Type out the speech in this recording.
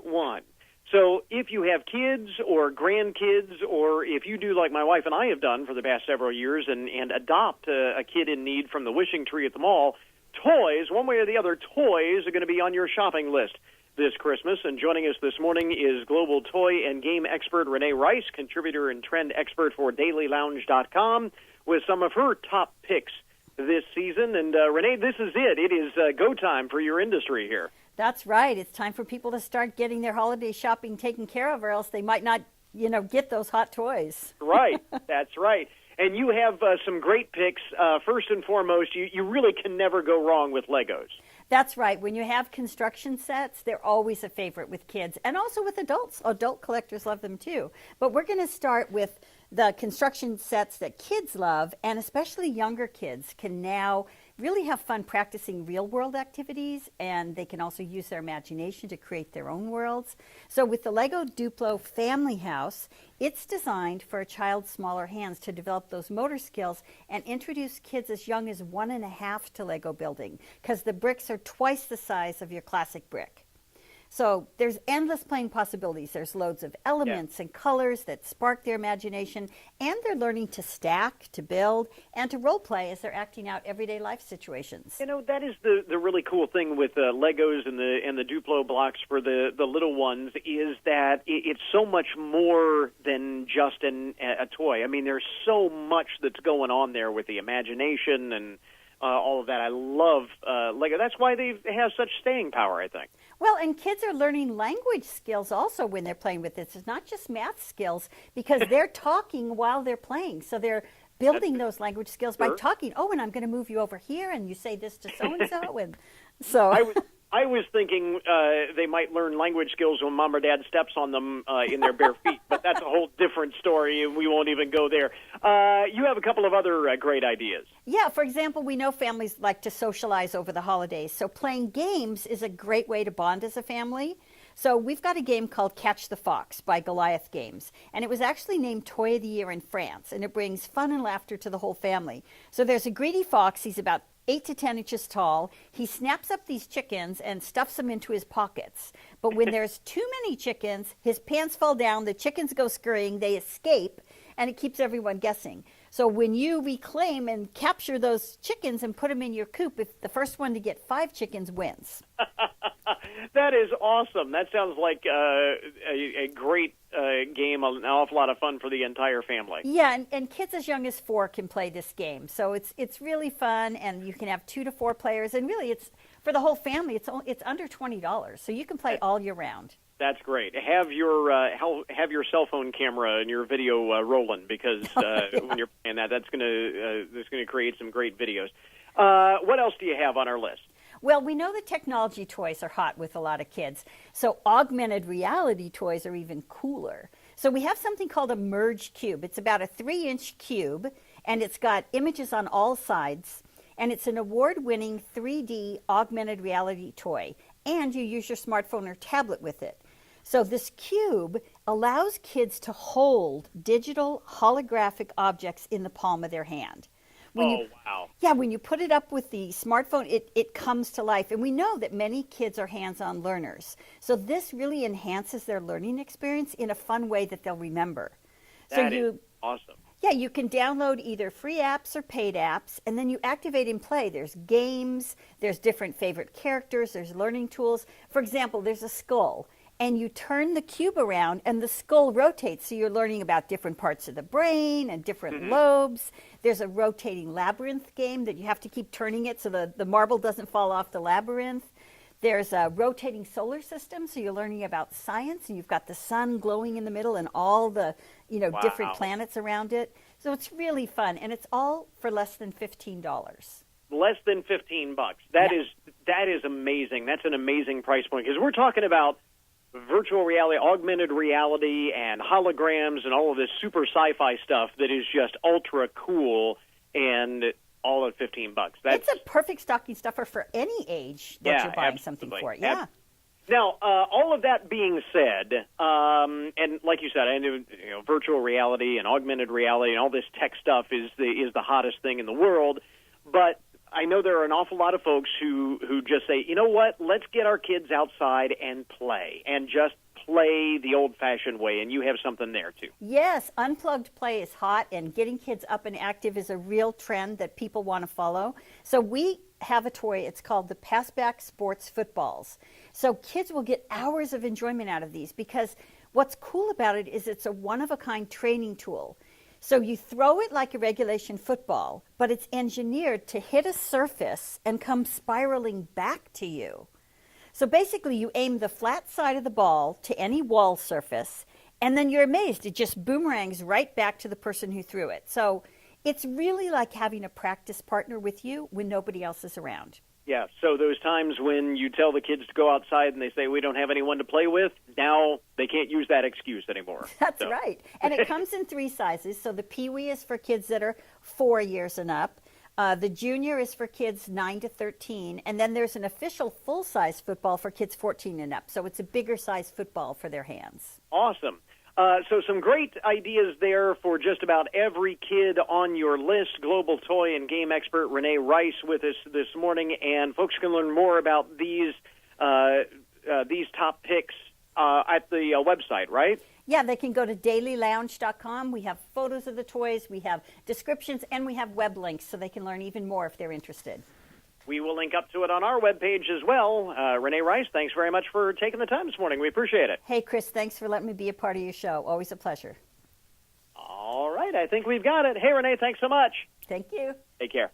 one. So if you have kids or grandkids, or if you do like my wife and I have done for the past several years and adopt a kid in need from the wishing tree at the mall, toys, one way or the other, toys are going to be on your shopping list this Christmas. And joining us this morning is global toy and game expert Reyne Rice, contributor and trend expert for DailyLounge.com, with some of her top picks this season. And Reyne, this is it. It is go time for your industry here. That's right. It's time for people to start getting their holiday shopping taken care of, or else they might not, get those hot toys. Right. That's right. And you have some great picks. First and foremost, you really can never go wrong with Legos. That's right. When you have construction sets, they're always a favorite with kids and also with adults. Adult collectors love them too. But we're going to start with the construction sets that kids love, and especially younger kids can now really have fun practicing real-world activities, and they can also use their imagination to create their own worlds. So with the Lego Duplo Family House, it's designed for a child's smaller hands to develop those motor skills and introduce kids as young as 1.5 to Lego building, because the bricks are twice the size of your classic brick. So there's endless playing possibilities. There's loads of elements and colors that spark their imagination, and they're learning to stack, to build, and to role play as they're acting out everyday life situations. That is the really cool thing with Legos and the Duplo blocks for the little ones, is that it's so much more than just a toy. I mean, there's so much that's going on there with the imagination and all of that. I love Lego. That's why they have such staying power, I think. Well, and kids are learning language skills also when they're playing with this. It's not just math skills, because they're talking while they're playing. So they're building those language skills by talking. Oh, and I'm going to move you over here, and you say this to so-and-so. And so I was thinking they might learn language skills when mom or dad steps on them in their bare feet, but that's a whole different story, and we won't even go there. You have a couple of other great ideas. Yeah, for example, we know families like to socialize over the holidays, so playing games is a great way to bond as a family. So we've got a game called Catch the Fox by Goliath Games, and it was actually named Toy of the Year in France, and it brings fun and laughter to the whole family. So there's a greedy fox. He's about 8 to 10 inches tall. He snaps up these chickens and stuffs them into his pockets. But when there's too many chickens, his pants fall down, the chickens go scurrying, they escape, and it keeps everyone guessing. So when you reclaim and capture those chickens and put them in your coop, if the first one to get 5 chickens wins. That is awesome. That sounds like a great game, an awful lot of fun for the entire family. Yeah, and kids as young as 4 can play this game. So it's really fun, and you can have 2 to 4 players, and really it's for the whole family. It's under $20, so you can play all year round. That's great. Have your cell phone camera and your video rolling, because when you're playing that's going to create some great videos. What else do you have on our list? Well, we know that technology toys are hot with a lot of kids, so augmented reality toys are even cooler. So we have something called a Merge Cube. It's about a 3-inch cube, and it's got images on all sides, and it's an award-winning 3D augmented reality toy, and you use your smartphone or tablet with it. So this cube allows kids to hold digital holographic objects in the palm of their hand. Wow. Yeah, when you put it up with the smartphone, it comes to life. And we know that many kids are hands-on learners. So this really enhances their learning experience in a fun way that they'll remember. That is awesome. Yeah, you can download either free apps or paid apps, and then you activate and play. There's games, there's different favorite characters, there's learning tools. For example, there's a skull, and you turn the cube around and the skull rotates, so you're learning about different parts of the brain and different lobes. There's a rotating labyrinth game that you have to keep turning it so the marble doesn't fall off the labyrinth. There's a rotating solar system, so you're learning about science, and you've got the sun glowing in the middle and all the different planets around it. So it's really fun, and it's all for less than $15. Less than $15. That is amazing. That's an amazing price point, because we're talking about virtual reality, augmented reality, and holograms and all of this super sci-fi stuff that is just ultra cool, and all at $15. It's a perfect stocking stuffer for any age that you're buying something for. Yeah. Now, all of that being said, and like you said, I know, virtual reality and augmented reality and all this tech stuff is the hottest thing in the world. But I know there are an awful lot of folks who just say, you know what, let's get our kids outside and play, and just play the old-fashioned way, and you have something there, too. Yes, unplugged play is hot, and getting kids up and active is a real trend that people want to follow. So we have a toy, it's called the Passback Sports Footballs. So kids will get hours of enjoyment out of these, because what's cool about it is it's a one-of-a-kind training tool. So you throw it like a regulation football, but it's engineered to hit a surface and come spiraling back to you. So basically you aim the flat side of the ball to any wall surface, and then you're amazed. It just boomerangs right back to the person who threw it. So it's really like having a practice partner with you when nobody else is around. Yeah, so those times when you tell the kids to go outside and they say, we don't have anyone to play with, now they can't use that excuse anymore. That's right. And it comes in 3 sizes. So the Pee-wee is for kids that are 4 years and up. The junior is for kids 9 to 13. And then there's an official full-size football for kids 14 and up. So it's a bigger size football for their hands. Awesome. So some great ideas there for just about every kid on your list. Global toy and game expert Reyne Rice with us this morning, and folks can learn more about these top picks at the website, right? Yeah, they can go to dailylounge.com. We have photos of the toys, we have descriptions, and we have web links so they can learn even more if they're interested. We will link up to it on our webpage as well. Reyne Rice, thanks very much for taking the time this morning. We appreciate it. Hey, Chris, thanks for letting me be a part of your show. Always a pleasure. All right, I think we've got it. Hey, Reyne, thanks so much. Thank you. Take care.